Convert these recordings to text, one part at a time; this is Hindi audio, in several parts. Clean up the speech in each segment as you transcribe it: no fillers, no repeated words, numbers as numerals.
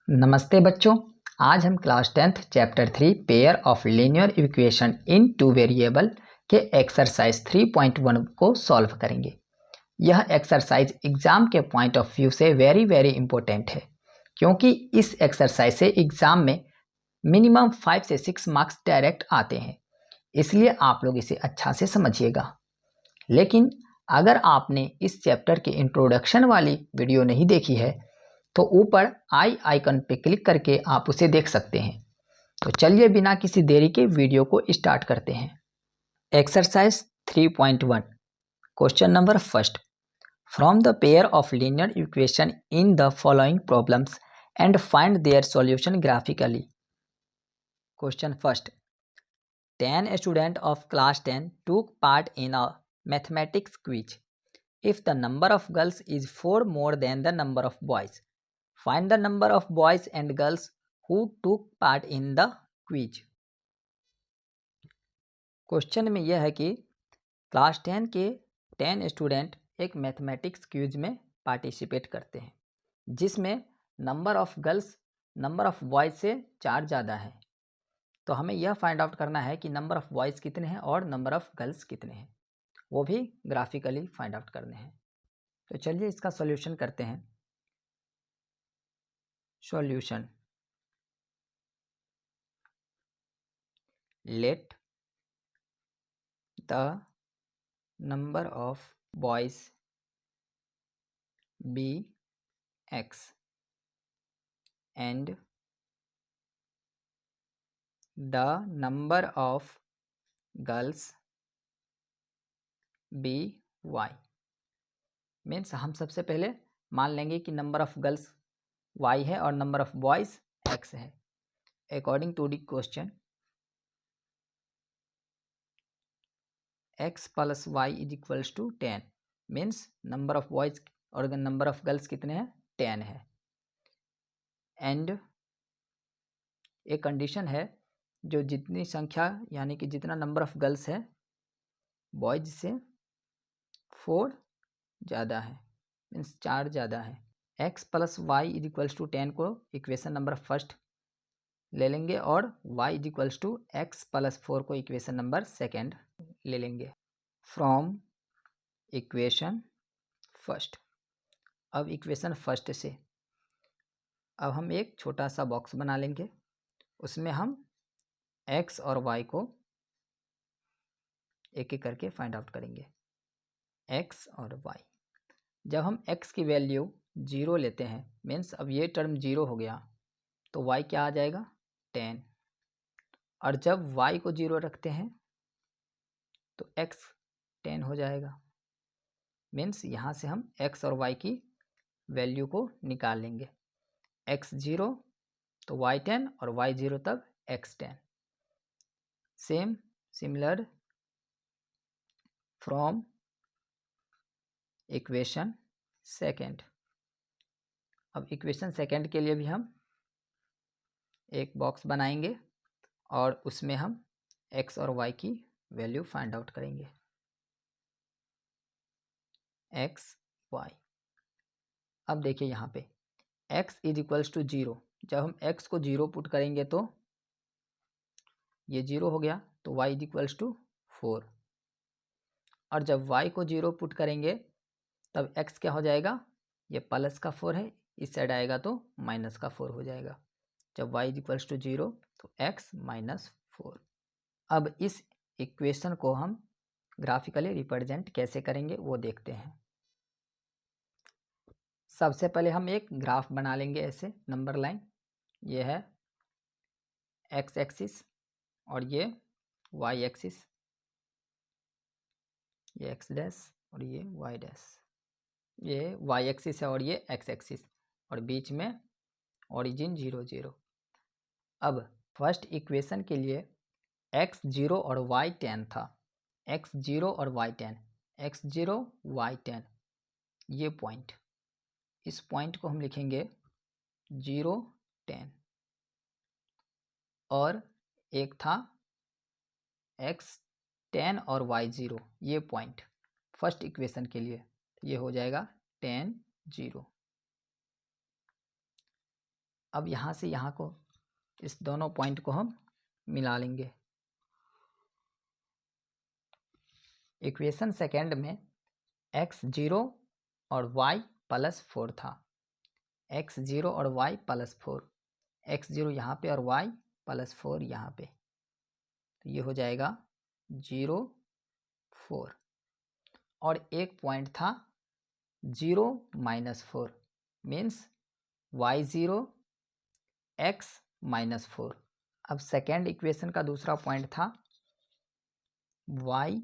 नमस्ते बच्चों। आज हम class 10th chapter 3 pair of linear equation in two variable के एक्सरसाइज 3.1 को सॉल्व करेंगे। यह एक्सरसाइज एग्जाम के पॉइंट ऑफ व्यू से वेरी इंपॉर्टेंट है, क्योंकि इस एक्सरसाइज से एग्जाम में मिनिमम 5 से 6 मार्क्स डायरेक्ट आते हैं। इसलिए आप लोग इसे अच्छा से समझिएगा। लेकिन अगर आपने इस चैप्टर की इंट्रोडक्शन वाली वीडियो नहीं देखी है तो ऊपर आई आइकन पे क्लिक करके आप उसे देख सकते हैं। तो चलिए बिना किसी देरी के वीडियो को स्टार्ट करते हैं। Exercise 3.1 question number first, from the pair of linear equation in the following problems and find their solution graphically. Question first, 10 students of class 10 took part in a mathematics quiz. If the number of girls is 4 more than the number of boys, find the number of boys and girls who took part in the quiz. Question में यह है कि क्लास 10 के 10 स्टूडेंट एक मैथमेटिक्स क्विज में पार्टिसिपेट करते हैं, जिसमें number of girls number of boys से 4 ज़्यादा है। तो हमें यह फाइंड आउट करना है कि नंबर ऑफ बॉयज़ कितने हैं और नंबर ऑफ गर्ल्स कितने हैं, वो भी ग्राफिकली फाइंड आउट करने हैं। तो चलिए इसका सॉल्यूशन करते हैं। Solution, let the number of boys be x and the number of girls be y। Means हम सबसे पहले मान लेंगे कि नंबर ऑफ गर्ल्स y है और नंबर ऑफ बॉयज़ x है। According to the question, x plus y is equals to 10। Means number of boys और नंबर ऑफ गर्ल्स कितने हैं, 10 है। एंड एक कंडीशन है, जो जितनी संख्या यानी कि जितना नंबर ऑफ गर्ल्स है बॉयज से 4 ज़्यादा है, मीन्स 4 ज़्यादा है। x plus y is equals to 10 को इक्वेशन नंबर फर्स्ट ले लेंगे और y is equals to x plus 4 को इक्वेशन नंबर सेकेंड ले लेंगे फ्रॉम इक्वेशन फर्स्ट। अब इक्वेशन फर्स्ट से अब हम एक छोटा सा बॉक्स बना लेंगे, उसमें हम x और y को एक एक करके फाइंड आउट करेंगे। x और y, जब हम x की वैल्यू 0 लेते हैं, मीन्स अब ये टर्म 0 हो गया, तो y क्या आ जाएगा, 10। और जब y को 0 रखते हैं तो x 10 हो जाएगा। मीन्स यहाँ से हम x और y की वैल्यू को निकाल लेंगे। x 0 तो y 10 और y 0 तब x 10। Similar from equation second. अब इक्वेशन सेकेंड के लिए भी हम एक बॉक्स बनाएंगे और उसमें हम x और y की वैल्यू फाइंड आउट करेंगे। x y, अब देखिए यहाँ पे x इज इक्वल्स टू 0। जब हम x को 0 पुट करेंगे तो ये 0 हो गया, तो y इज इक्वल्स टू 4। और जब y को 0 पुट करेंगे तब x क्या हो जाएगा, ये प्लस का 4 है, इस साइड आएगा तो माइनस का 4 हो जाएगा। जब y इज इक्वल्स टू 0 तो x माइनस 4। अब इस इक्वेशन को हम ग्राफिकली रिप्रेजेंट कैसे करेंगे वो देखते हैं। सबसे पहले हम एक ग्राफ बना लेंगे, ऐसे नंबर लाइन। ये है x एक्सिस और ये y एक्सिस, ये x डैश और ये y डैश। ये y एक्सिस है और ये x एक्सिस, और बीच में ओरिजिन 0 0। अब फर्स्ट इक्वेशन के लिए x 0 और y 10 था, x 0 और y 10, x 0 y 10, ये पॉइंट, इस पॉइंट को हम लिखेंगे 0 10। और एक था x 10 और y 0, ये पॉइंट फर्स्ट इक्वेशन के लिए, ये हो जाएगा 10 0। अब यहाँ से यहाँ को, इस दोनों पॉइंट को हम मिला लेंगे। इक्वेशन सेकेंड में x 0 और y +4 था। x 0 और y +4, x 0 यहाँ पे और y +4 यहाँ पे, तो ये हो जाएगा 0 4। और एक पॉइंट था 0 -4 मीन्स y 0 x -4। अब सेकेंड इक्वेशन का दूसरा पॉइंट था y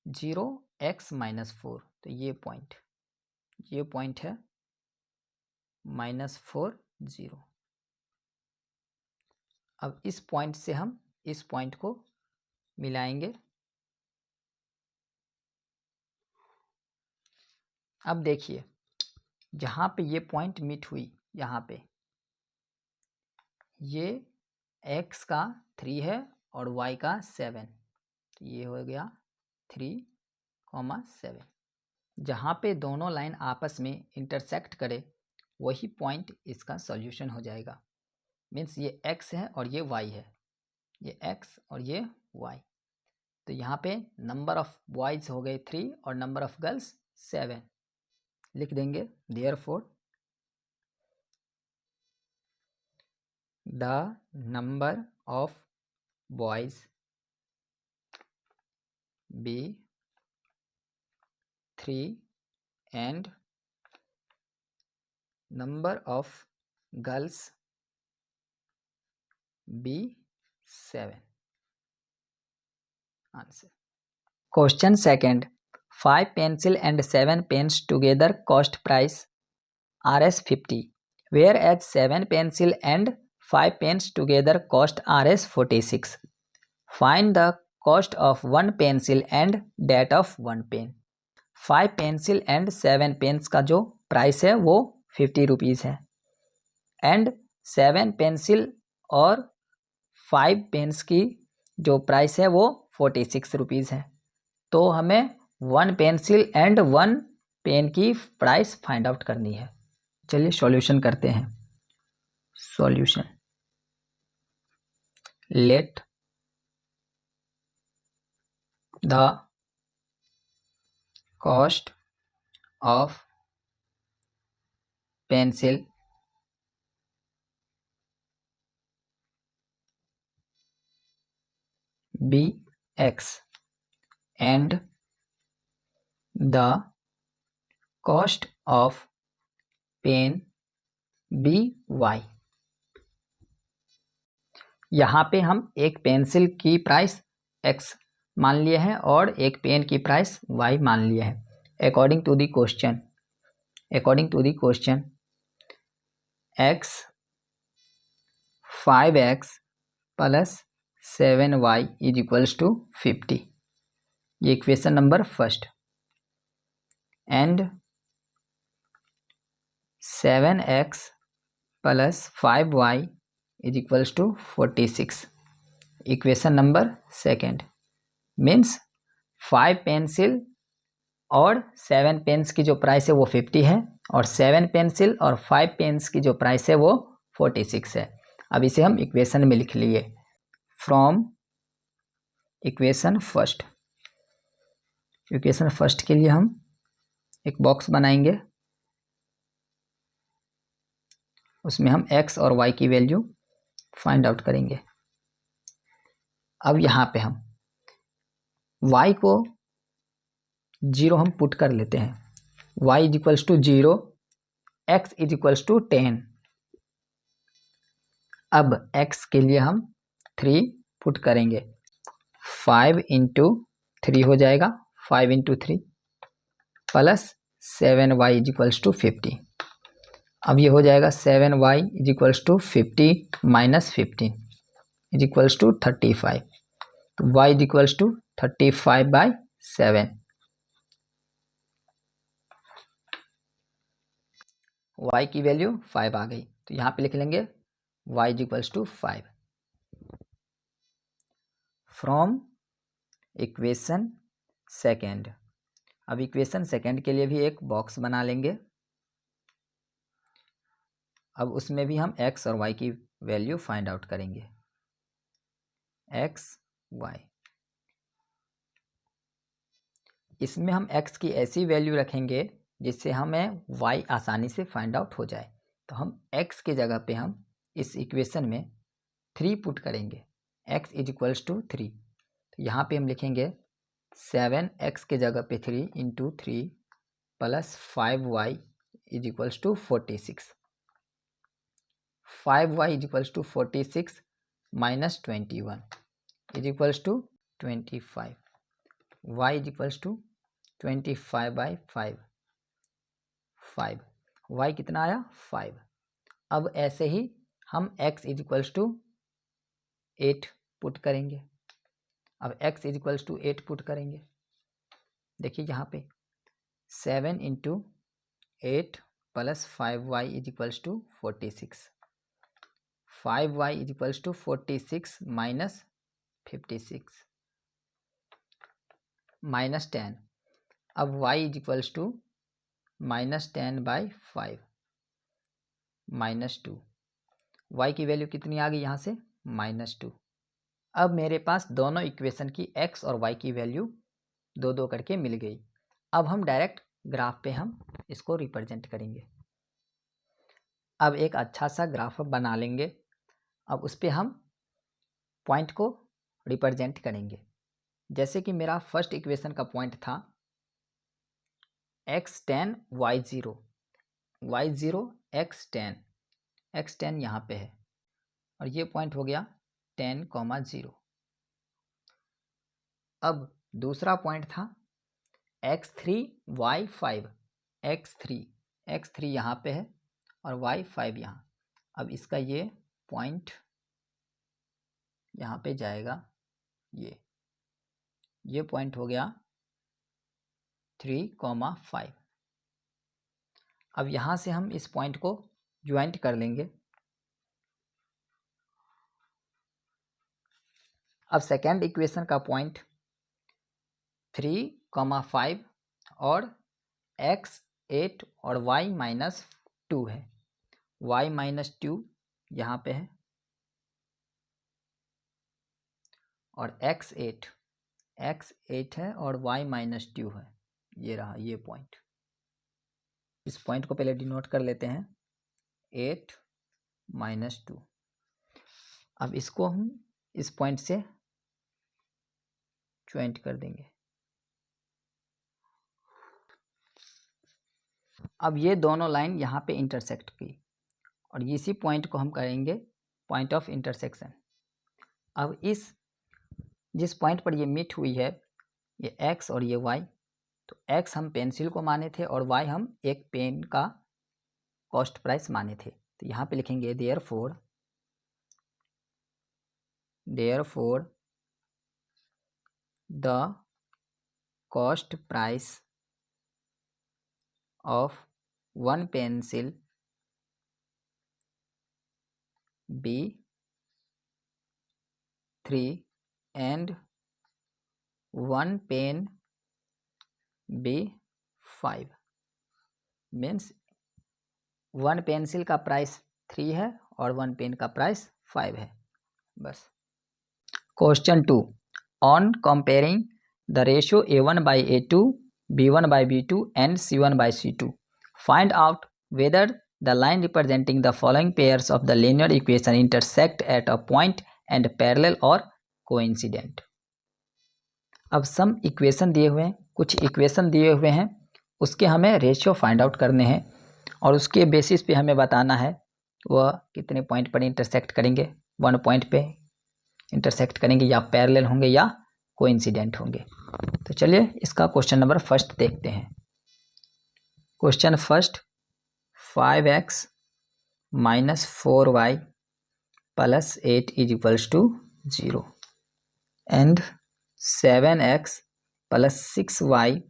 0 x -4, तो ये पॉइंट है -4 0। अब इस पॉइंट से हम इस पॉइंट को मिलाएंगे। अब देखिए जहाँ पे ये पॉइंट मीट हुई, यहाँ पे ये x का 3 है और y का 7, तो ये हो गया 3,7। जहाँ पे दोनों लाइन आपस में इंटरसेक्ट करे वही पॉइंट इसका सॉल्यूशन हो जाएगा। मीन्स ये x है और ये y है, ये x और ये y। तो यहाँ पे नंबर ऑफ बॉयज हो गए 3 और नंबर ऑफ गर्ल्स 7। लिख देंगे therefore the number of boys be 3 and number of girls be 7। Answer. Question second. 5 pencil and 7 pens together cost price Rs 50, whereas 7 pencil and 5 pens together cost Rs 46. Find the cost of 1 pencil and that of 1 pen. 5 pencil and 7 pens का जो प्राइस है वो 50 रुपीज़ है, एंड 7 पेंसिल और 5 पेन्स की जो प्राइस है वो 46 रुपीज़ है। तो हमें 1 पेंसिल एंड 1 पेन की प्राइस फाइंड आउट करनी है। चलिए सॉल्यूशन करते हैं। Solution, let the cost of pencil be x and the cost of pen be y। यहाँ पे हम एक पेंसिल की प्राइस x मान लिए हैं और एक पेन की प्राइस y मान लिए हैं। According to the question x 5x plus 7y is equals to 50, ये equation number first, and 7x plus 5y is equals to 46, equation number second. Means 5 pencil और 7 पेन्स की जो प्राइस है वो 50 है और 7 पेंसिल और 5 पेन्स की जो प्राइस है वो 46 है। अब इसे हम इक्वेशन में लिख लिए। From equation first, equation first के लिए हम एक बॉक्स बनाएंगे, उसमें हम x और y की वैल्यू फाइंड आउट करेंगे। अब यहाँ पे हम y को 0 हम पुट कर लेते हैं, y is equals to 0, x is equals to 10। अब x के लिए हम 3 पुट करेंगे, 5 इंटू 3 हो जाएगा, 5 into 3 plus 7y is equals to 50। अब ये हो जाएगा 7y is equals to 50 minus 15 is equals to 35, तो y is equals to 35/7। y की वैल्यू 5 आ गई, तो यहाँ पे लिख लेंगे y is equals to 5। From equation second, अब इक्वेशन सेकेंड के लिए भी एक बॉक्स बना लेंगे, अब उसमें भी हम x और y की वैल्यू फाइंड आउट करेंगे। x y, इसमें हम x की ऐसी वैल्यू रखेंगे जिससे हमें y आसानी से फाइंड आउट हो जाए। तो हम x के जगह पे हम इस इक्वेशन में 3 पुट करेंगे, x इज इक्वल्स टू 3। तो यहाँ पे हम लिखेंगे 7x के जगह पे 3 into 3 plus 5y is equals to 46। 5y is equals to 46 minus 21 is equals to 25। y is equals to 25 by 5, y कितना आया 5। अब ऐसे ही हम x is equals to 8 put करेंगे। अब x is equals to 8 put करेंगे। देखिए यहाँ पे 7 into 8 plus 5y is equals to 46। 5y is equals to 46 minus 56 minus 10। अब y is equals to minus 10 by 5 minus 2। y की वैल्यू कितनी आ गई यहाँ से माइनस 2। अब मेरे पास दोनों इक्वेशन की x और y की वैल्यू दो दो करके मिल गई। अब हम डायरेक्ट ग्राफ पे हम इसको रिप्रेजेंट करेंगे। अब एक अच्छा सा ग्राफ बना लेंगे। अब उस पर हम पॉइंट को रिप्रेजेंट करेंगे। जैसे कि मेरा फर्स्ट इक्वेशन का पॉइंट था x10 y0, y0 x10, x10 यहाँ पे है और ये पॉइंट हो गया 10, 0। अब दूसरा पॉइंट था x3 y5, x3 यहाँ पे है और y5 यहाँ। अब इसका ये पॉइंट यहाँ पे जाएगा, ये पॉइंट हो गया 3, 5। अब यहाँ से हम इस पॉइंट को ज्वाइंट कर लेंगे। अब सेकेंड इक्वेशन का पॉइंट 3, 5 और x8 और y-2 है। y-2 यहाँ पे है और x8 है और y-2 है। ये रहा ये पॉइंट। इस पॉइंट को पहले डिनोट कर लेते हैं 8 - 2। अब इसको हम इस पॉइंट से ज्वाइंट कर देंगे। अब ये दोनों लाइन यहाँ पे इंटरसेक्ट की और इसी पॉइंट को हम करेंगे पॉइंट ऑफ इंटरसेक्शन। अब जिस पॉइंट पर ये मीट हुई है, ये x और ये y, तो x हम पेंसिल को माने थे और y हम एक पेन का कॉस्ट प्राइस माने थे। तो यहाँ पे लिखेंगे therefore the cost price of one pencil be 3 and one pen be 5। Means one pencil का प्राइस 3 है और वन पेन का प्राइस 5 है। बस। Question 2, on comparing the ratio A1 by A2, B1 by B2 and C1 by C2, find out whether the line representing the following pairs of the linear equation intersect at a point and parallel or coincident। अब सम इक्वेशन दिए हुए हैं, कुछ इक्वेशन दिए हुए हैं, उसके हमें रेशियो फाइंड आउट करने हैं और उसके बेसिस पे हमें बताना है वह कितने पॉइंट पर इंटरसेक्ट करेंगे। वन पॉइंट पे इंटरसेक्ट करेंगे या पैरेलल होंगे या कोइंसिडेंट होंगे। तो चलिए इसका क्वेश्चन नंबर फर्स्ट देखते हैं। Question first, 5x - 4y + 8 = 0 and 7x + 6y -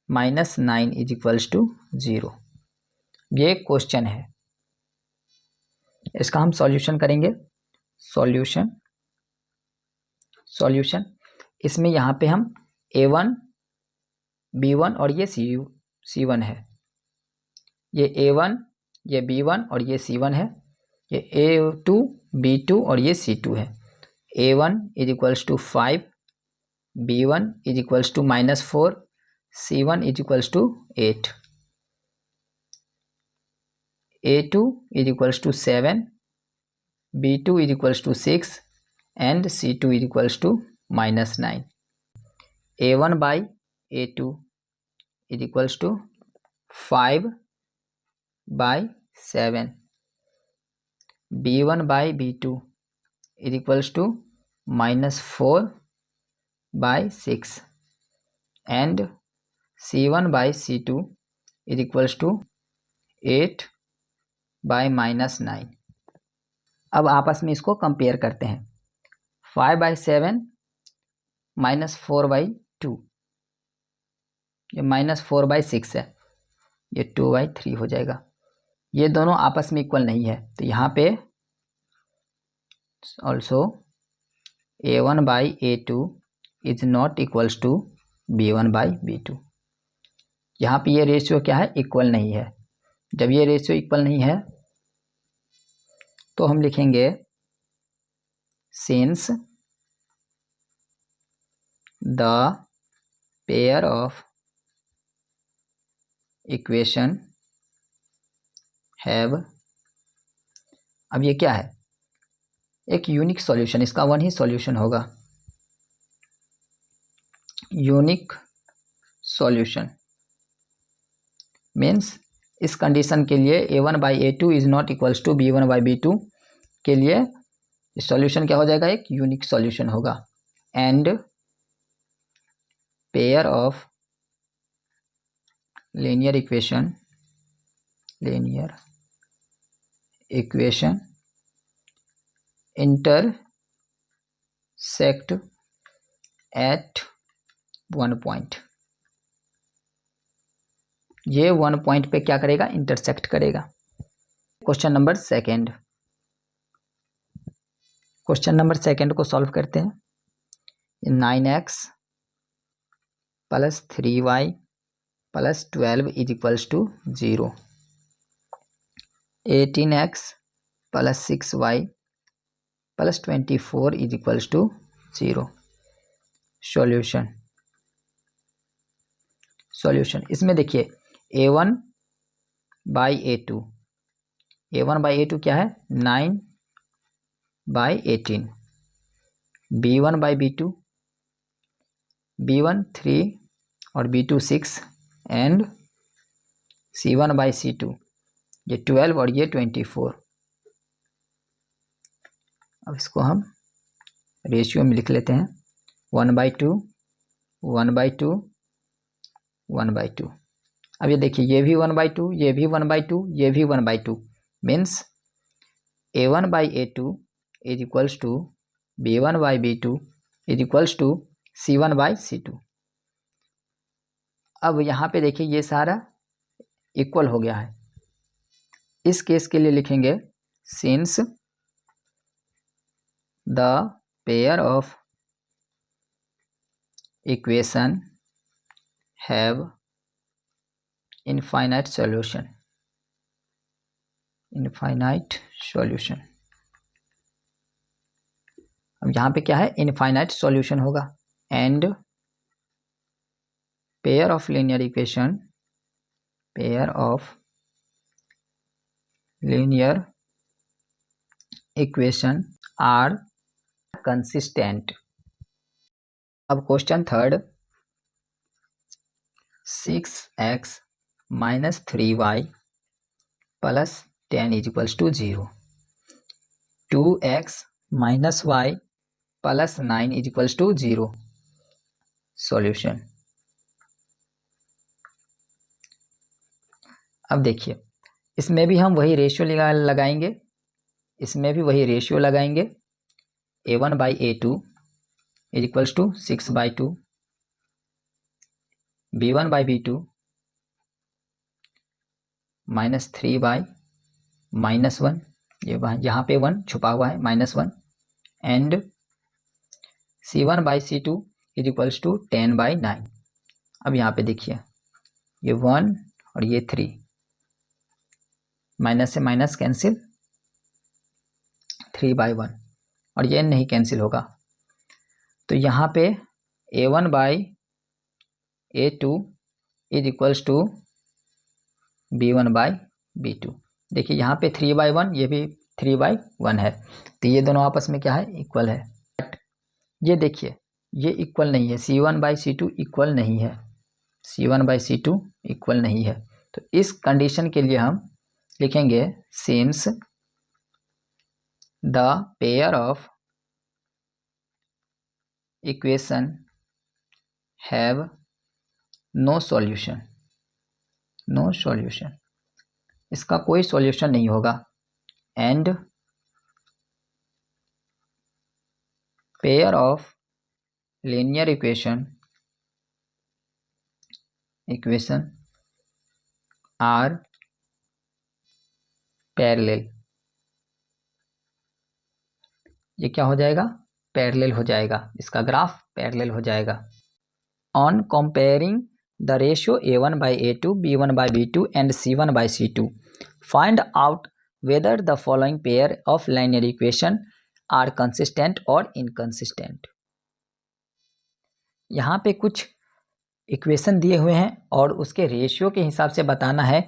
9 = 0। ये क्वेश्चन है, इसका हम सॉल्यूशन करेंगे। सॉल्यूशन इसमें यहाँ पे हम A1 B1 और ये C1 है। ये A1 ये B1 और ये C1 है, ये A2 B2 और ये C2 है। A1 is equals to 5, B1 is equals to -4, C1 is equals to 8, A2 is equals to 7, B2 is equals to 6 and C2 is equals to -9। A1 by A2 is equals to 5 by 7, B1 by B2 is equals to -4 by 6 and C1 by C2 is equals to 8 by -9। अब आपस में इसको कंपेयर करते हैं। 5 बाई 7 -4 बाई 2, ये -4 बाई 6 है, ये 2 बाई 3 हो जाएगा। ये दोनों आपस में इक्वल नहीं है, तो यहाँ पे also A1 by A2 is not equals to B1 by B2। यहाँ पे ये रेशियो क्या है, इक्वल नहीं है। जब ये रेशियो इक्वल नहीं है तो हम लिखेंगे since the pair of equation have, अब ये क्या है, एक यूनिक सॉल्यूशन, इसका वन ही सॉल्यूशन होगा, यूनिक सॉल्यूशन मीन्स इस कंडीशन के लिए A1 by A2 is not equals to B1 by B2 के लिए सॉल्यूशन क्या हो जाएगा, एक यूनिक सॉल्यूशन होगा। And pair of linear equation intersect at one point, ये वन पॉइंट पे क्या करेगा, इंटरसेक्ट करेगा। क्वेश्चन नंबर सेकेंड को सॉल्व करते हैं। 9x plus 3y plus 12 is equals to 0, 18x plus 6y plus 24 is equals to 0। Solution इसमें देखिए A1 by A2, A1 by A2 क्या है, 9 by 18, B1 by B2, B1 3 और B2 6 and C1 by C2, ये 12 और ये 24। अब इसको हम रेशियो में लिख लेते हैं, 1/2, 1/2, 1/2। अब ये देखिए ये भी 1/2, ये भी 1/2, ये भी 1/2 means A1 by A2 is equals to B1 by B2 is equals to C1 by C2। अब यहाँ पे देखिए ये सारा इक्वल हो गया है। इस केस के लिए लिखेंगे since the pair of equation have infinite solution, अब यहाँ पे क्या है, इनफाइनाइट सॉल्यूशन होगा। And pair of linear equation are consistent. अब question third, 6x minus 3y plus 10 is equals to 0, 2x minus y plus 9 is equals to 0। Solution, अब देखिए इसमें भी हम वही रेशियो लगाएंगे, इसमें भी वही रेशियो लगाएंगे। A1 by A2 is equals to 6/2, B1 by B2 -3 by -1, ये यहाँ पे 1 छुपा हुआ है, -1 and C1 by C2 is equals to 10/9। अब यहाँ पे देखिए ये 1 और ये 3 माइनस से माइनस कैंसिल, 3/1, और ये नहीं कैंसिल होगा। तो यहाँ पे A1/A2 is equals to B1/B2। देखिए यहाँ पे 3/1, ये भी 3/1 है, तो ये दोनों आपस में क्या है, इक्वल है। ये देखिए ये इक्वल नहीं है, C1/C2 इक्वल नहीं है, C1/C2 इक्वल नहीं है। तो इस कंडीशन के लिए हम लिखेंगे since the pair of equation have no solution, no solution, इसका कोई सॉल्यूशन नहीं होगा, and pair of linear equation are parallel. ये क्या हो जाएगा, पैरेलल हो जाएगा, इसका ग्राफ पैरेलल हो जाएगा। On comparing the ratio A1/A2, B1/B2 and C1/C2, find out whether the following pair of linear equation are consistent और इनकंसिस्टेंट। यहाँ पे कुछ इक्वेशन दिए हुए हैं और उसके रेशियो के हिसाब से बताना है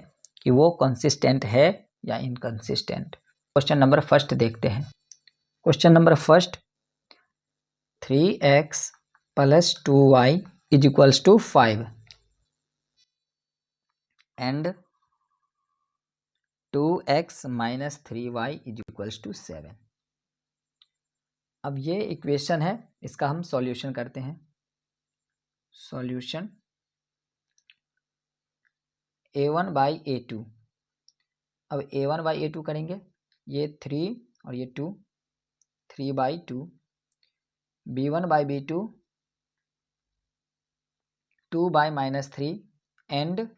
कि वो कंसिस्टेंट है या इनकंसिस्टेंट। क्वेश्चन नंबर फर्स्ट देखते हैं। Question number first, 3x + 2y is equals to 5 and 2x - 3y is equals to 7। अब ये इक्वेशन है, इसका हम सॉल्यूशन करते हैं। सॉल्यूशन A1/A2, अब A1/A2 करेंगे, ये 3 और ये 2, 3/2, B1/B2 2/-3 एंड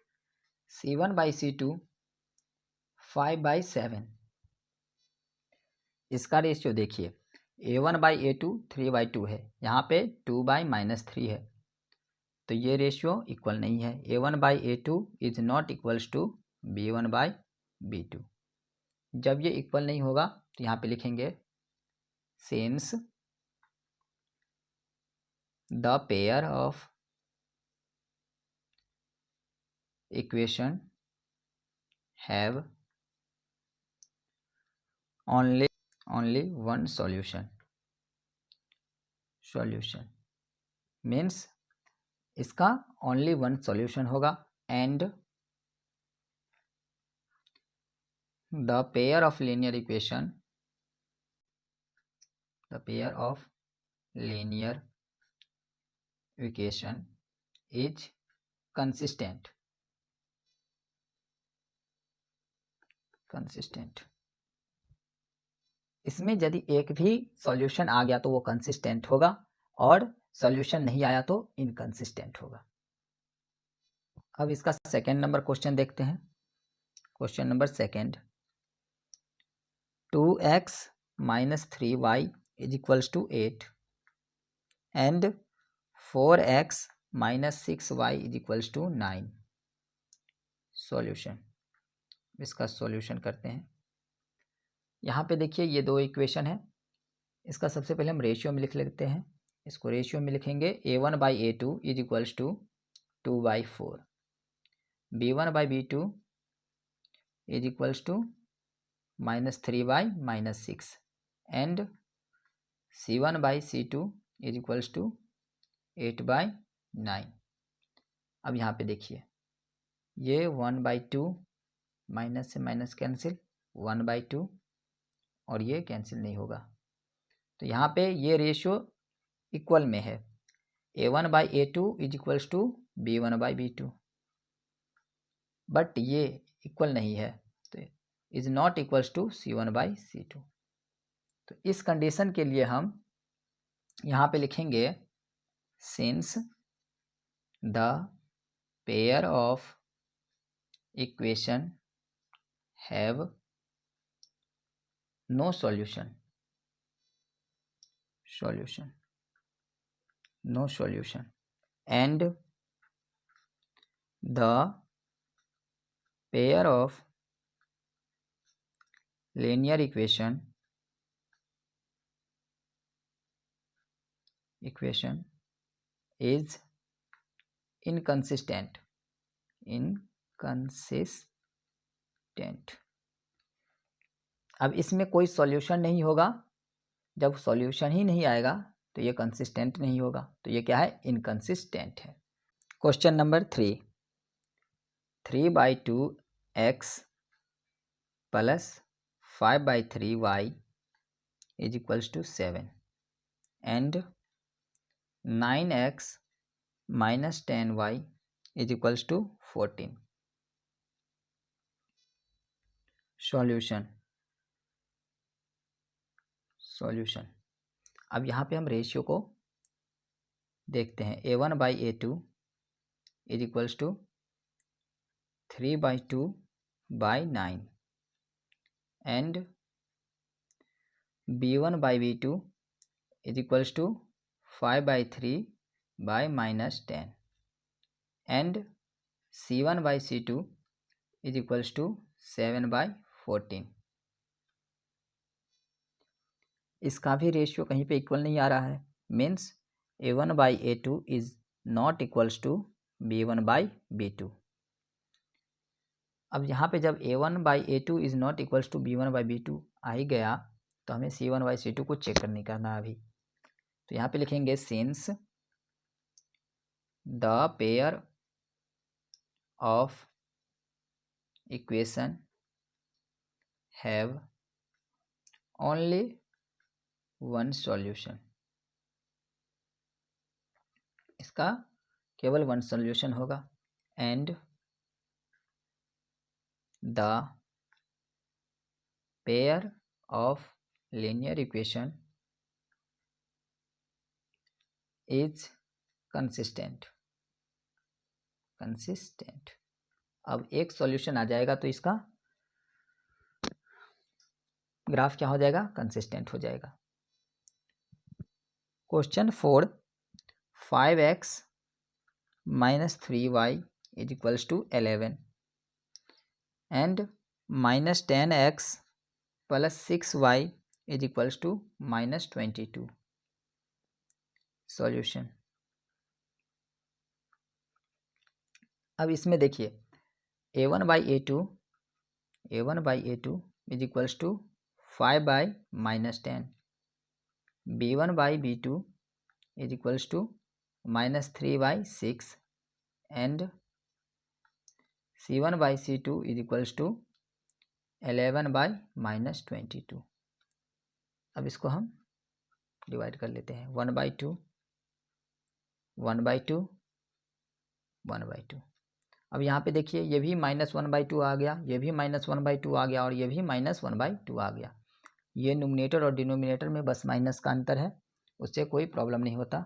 C1/C2 5/7। इसका रेशियो देखिए, A1/A2 3/2 है, यहाँ पे 2/-3 है, तो ये रेशियो इक्वल नहीं है। A1/A2 is not equals to B1/B2। जब ये इक्वल नहीं होगा तो यहाँ पे लिखेंगे since the pair of equation have only one solution means इसका only one solution होगा, and the pair of linear equation is consistent। इसमें यदि एक भी सॉल्यूशन आ गया तो वो कंसिस्टेंट होगा, और सॉल्यूशन नहीं आया तो इनकंसिस्टेंट होगा। अब इसका सेकेंड नंबर क्वेश्चन देखते हैं। Question number second, 2x - 3y is equals to 8 and 4x - 6y is equals to 9। Solution, इसका सॉल्यूशन करते हैं। यहाँ पे देखिए ये दो इक्वेशन है, इसका सबसे पहले हम रेशियो में लिख लेते हैं। इसको रेशियो में लिखेंगे, A1/A2 is equals to 2/4, B1/B2 is equals to -3/-6 and C1/C2 is equals to 8/9। अब यहाँ पे देखिए ये 1/2, माइनस से माइनस कैंसिल, 1/2, और ये कैंसिल नहीं होगा, तो यहाँ पे ये रेशियो इक्वल में है। A1/A2 is equals to B1/B2, but ये इक्वल नहीं है, तो is not equals to C1/C2। तो इस कंडीशन के लिए हम यहाँ पे लिखेंगे since the pair of equation have no solution and the pair of linear equation is inconsistent अब इसमें कोई सॉल्यूशन नहीं होगा। जब सॉल्यूशन ही नहीं आएगा तो ये कंसिस्टेंट नहीं होगा, तो ये क्या है, इनकंसिस्टेंट है। Question number 3/2x plus 5/3y is equals to 7 and 9x minus 10y is equals to 14. Solution अब यहाँ पे हम रेशियो को देखते हैं। a1/a2 is equals to 3/2/9 and b1/b2 is equals to 5/3/-10 and c1/c2 is equals to 7/14। इसका भी रेशियो कहीं पे इक्वल नहीं आ रहा है, means a1/a2 is not equals to b1/b2। अब यहाँ पे जब a1/a2 is not equals to b1/b2 आ ही गया तो हमें c1/c2 को चेक करने करना है अभी। तो यहाँ पे लिखेंगे since the pair of equation have only one solution, इसका केवल वन सॉल्यूशन होगा। And the pair of linear equation is consistent. अब एक सॉल्यूशन आ जाएगा तो इसका ग्राफ क्या हो जाएगा, कंसिस्टेंट हो जाएगा। Question 4 5x minus 3y is equals to 11 and minus 10x plus 6y is equals to minus 22. Solution अब इसमें देखिए a1/a2 is equals to 5/-10, b1/b2 is equals to minus 3/6 and c1/c2 is equals to 11/-22। अब इसको हम डिवाइड कर लेते हैं 1/2 1/2 1/2। अब यहाँ पे देखिए ये भी -1/2 आ गया, ये भी -1/2 आ गया और ये भी -1/2 आ गया। ये न्यूमरेटर और डिनोमिनेटर में बस माइनस का अंतर है, उससे कोई प्रॉब्लम नहीं होता।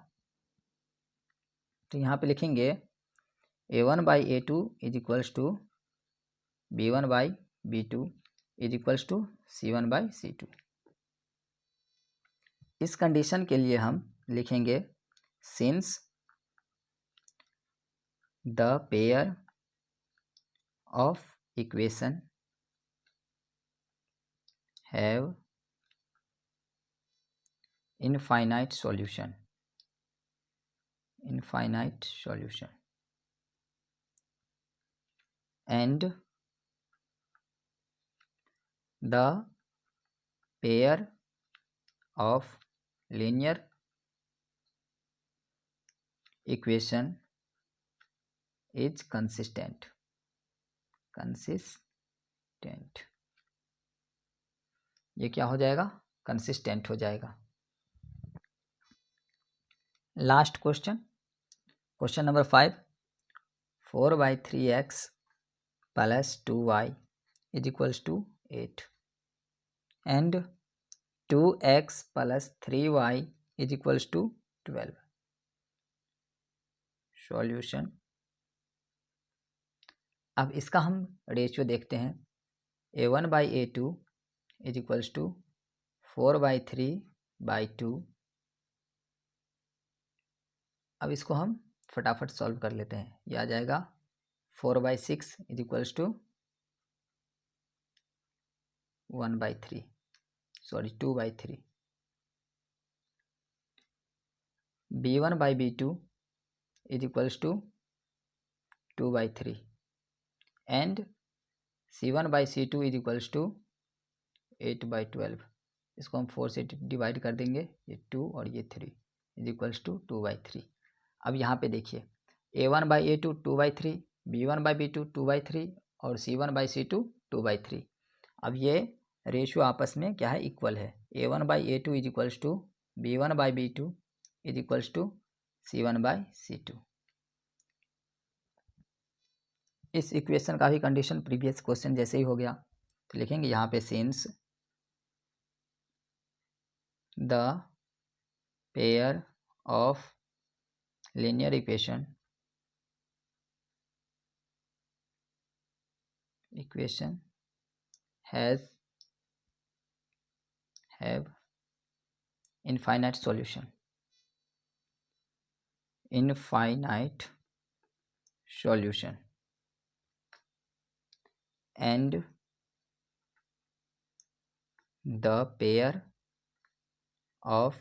तो यहाँ पे लिखेंगे a1/a2 is equals to b1/b2 is equals to c1/c2। इस कंडीशन के लिए हम लिखेंगे since the pair of equation have infinite solution and the pair of linear equation is consistent। ये क्या हो जाएगा, कंसिस्टेंट हो जाएगा। Last question number 5 4/3x plus 2y is equals to 8 and 2x plus 3y is equals to 12। Solution अब इसका हम रेशियो देखते हैं। a1/a2 is equals to 4/3/2। अब इसको हम फटाफट सॉल्व कर लेते हैं। ये आ जाएगा 4/6 is equals to 1/3 sorry 2/3 b1/b2 is equals to 2/3 and c1/c2 is equals to 8/12। इसको हम 4 से डिवाइड कर देंगे, ये 2 और ये 3 इज इक्वल्स टू 2/3। अब यहाँ पे देखिए a1/a2 2/3, b1/b2 2/3 और c1/c2 2/3। अब ये रेशियो आपस में क्या है, इक्वल है। a1/a2 is equals to b1/b2 is equals to c1/c2। इस इक्वेशन का भी कंडीशन प्रीवियस क्वेश्चन जैसे ही हो गया, तो लिखेंगे यहाँ पे since the pair of linear equation have infinite solution and the pair of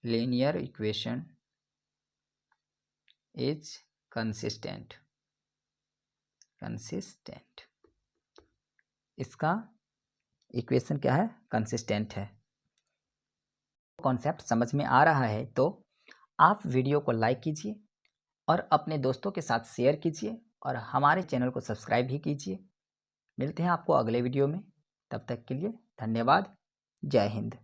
linear equation is consistent। इसका इक्वेशन क्या है, कंसिस्टेंट है। कॉन्सेप्ट समझ में आ रहा है तो आप वीडियो को लाइक कीजिए और अपने दोस्तों के साथ शेयर कीजिए और हमारे चैनल को सब्सक्राइब भी कीजिए। मिलते हैं आपको अगले वीडियो में, तब तक के लिए धन्यवाद। जय हिंद।